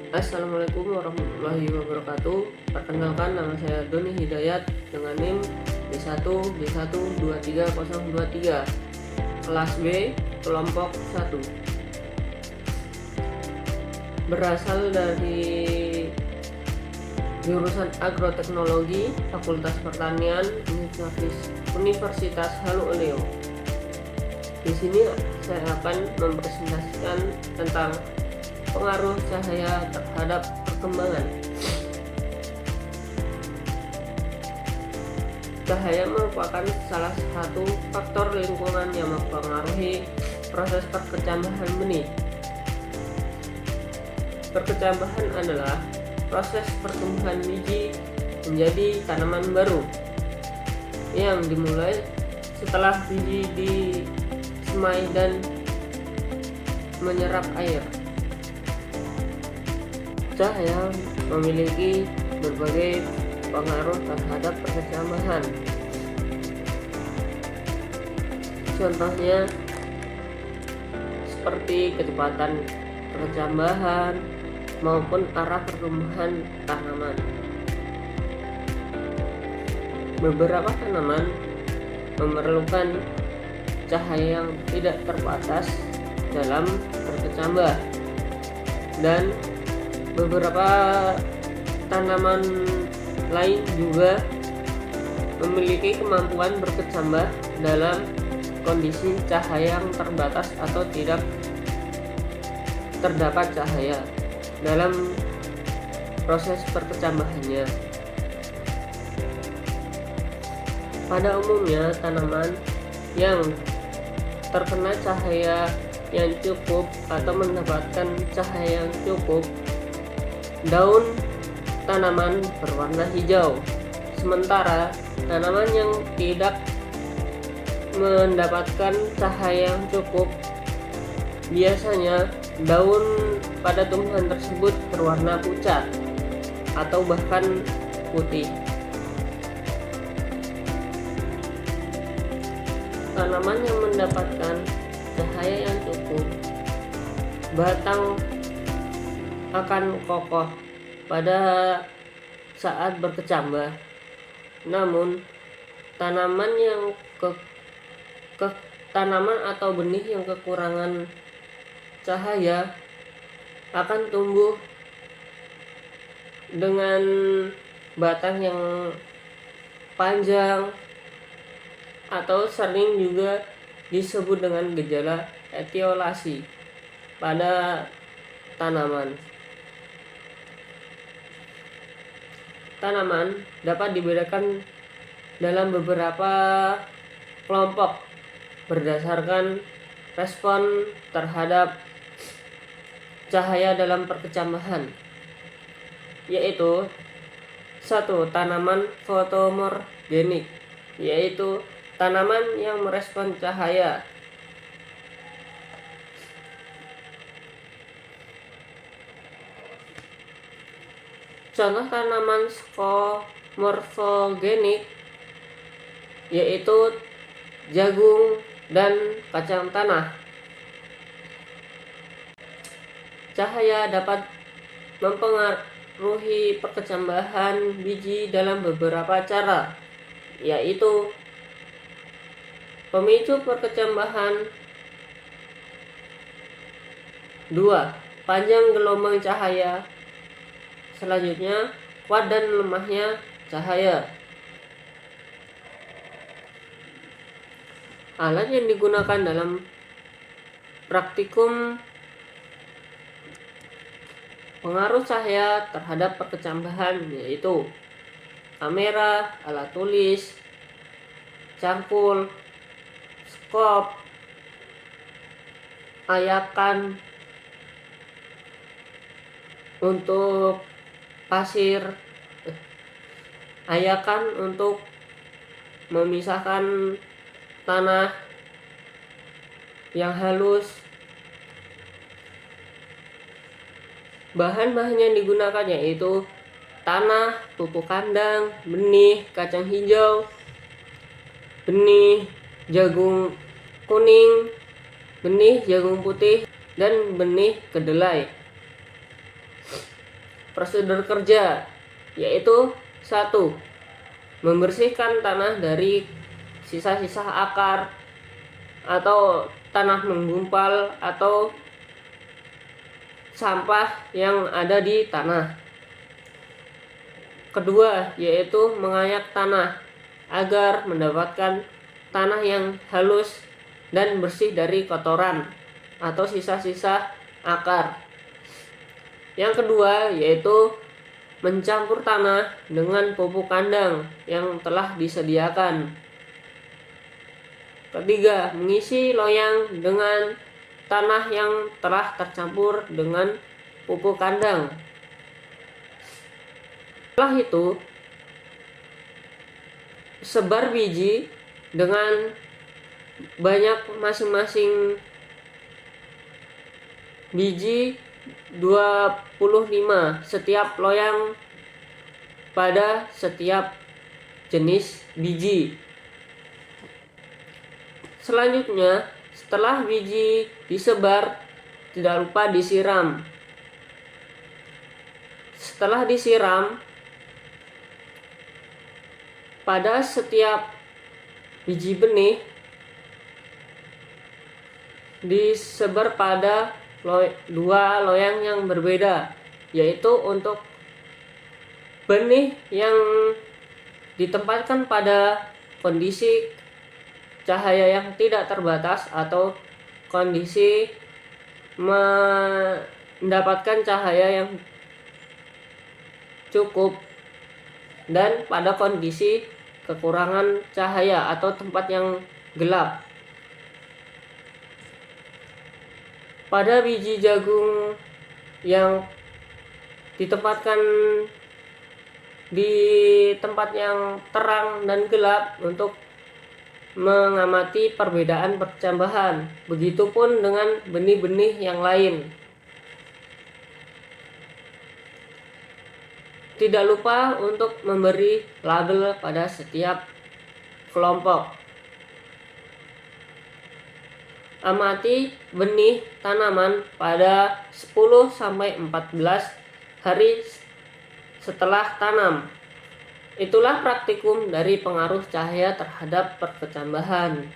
Assalamualaikum warahmatullahi wabarakatuh. Perkenalkan, nama saya Doni Hidayat dengan NIM D1B1 23023, kelas B, kelompok 1. Berasal dari jurusan Agroteknologi, Fakultas Pertanian, Universitas Haluoleo. Di sini saya akan mempresentasikan tentang pengaruh cahaya terhadap perkembangan. Cahaya merupakan salah satu faktor lingkungan yang mempengaruhi proses perkecambahan benih. Perkecambahan adalah proses pertumbuhan biji menjadi tanaman baru yang dimulai setelah biji disemai dan menyerap air. Cahaya memiliki berbagai pengaruh terhadap perkecambahan. Contohnya seperti kecepatan perkecambahan maupun arah pertumbuhan tanaman. Beberapa tanaman memerlukan cahaya yang tidak terbatas dalam berkecambah, dan beberapa tanaman lain juga memiliki kemampuan berkecambah dalam kondisi cahaya yang terbatas atau tidak terdapat cahaya dalam proses perkecambahannya. Pada umumnya, tanaman yang terkena cahaya yang cukup atau mendapatkan cahaya yang cukup, daun tanaman berwarna hijau. Sementara tanaman yang tidak mendapatkan cahaya yang cukup, biasanya daun pada tumbuhan tersebut berwarna pucat atau bahkan putih. Tanaman yang mendapatkan cahaya yang cukup, batang akan kokoh pada saat berkecambah. Namun tanaman yang tanaman atau benih yang kekurangan cahaya akan tumbuh dengan batang yang panjang atau sering juga disebut dengan gejala etiolasi pada tanaman. Tanaman dapat dibedakan dalam beberapa kelompok berdasarkan respon terhadap cahaya dalam perkecambahan, yaitu 1. Tanaman fotomorgenik, yaitu tanaman yang merespon cahaya. Contoh tanaman skomorfogenik yaitu jagung dan kacang tanah. Cahaya dapat mempengaruhi perkecambahan biji dalam beberapa cara, yaitu pemicu perkecambahan. 2. Panjang gelombang cahaya. Selanjutnya, kuat dan lemahnya cahaya. Alat yang digunakan dalam praktikum pengaruh cahaya terhadap perkecambahan yaitu kamera, alat tulis, cangkul, skop, ayakan untuk pasir, ayakan untuk memisahkan tanah yang halus. Bahan-bahan yang digunakan yaitu tanah, pupuk kandang, benih kacang hijau, benih jagung kuning, benih jagung putih, dan benih kedelai. prosedur kerja, yaitu 1. Membersihkan tanah dari sisa-sisa akar atau tanah menggumpal atau sampah yang ada di tanah. Kedua, yaitu mengayak tanah agar mendapatkan tanah yang halus dan bersih dari kotoran atau sisa-sisa akar. Yang kedua, yaitu mencampur tanah dengan pupuk kandang yang telah disediakan. Ketiga, mengisi loyang dengan tanah yang telah tercampur dengan pupuk kandang. Setelah itu, sebar biji dengan banyak masing-masing biji 25 setiap loyang pada setiap jenis biji. Selanjutnya, setelah biji disebar, tidak lupa disiram. Setelah disiram, pada setiap biji benih disebar pada 2 loyang yang berbeda, yaitu untuk benih yang ditempatkan pada kondisi cahaya yang tidak terbatas atau kondisi mendapatkan cahaya yang cukup, dan pada kondisi kekurangan cahaya atau tempat yang gelap. Pada biji jagung yang ditempatkan di tempat yang terang dan gelap untuk mengamati perbedaan percambahan. Begitupun dengan benih-benih yang lain. Tidak lupa untuk memberi label pada setiap kelompok. Amati benih tanaman pada 10-14 hari setelah tanam. Itulah praktikum dari pengaruh cahaya terhadap perkecambahan.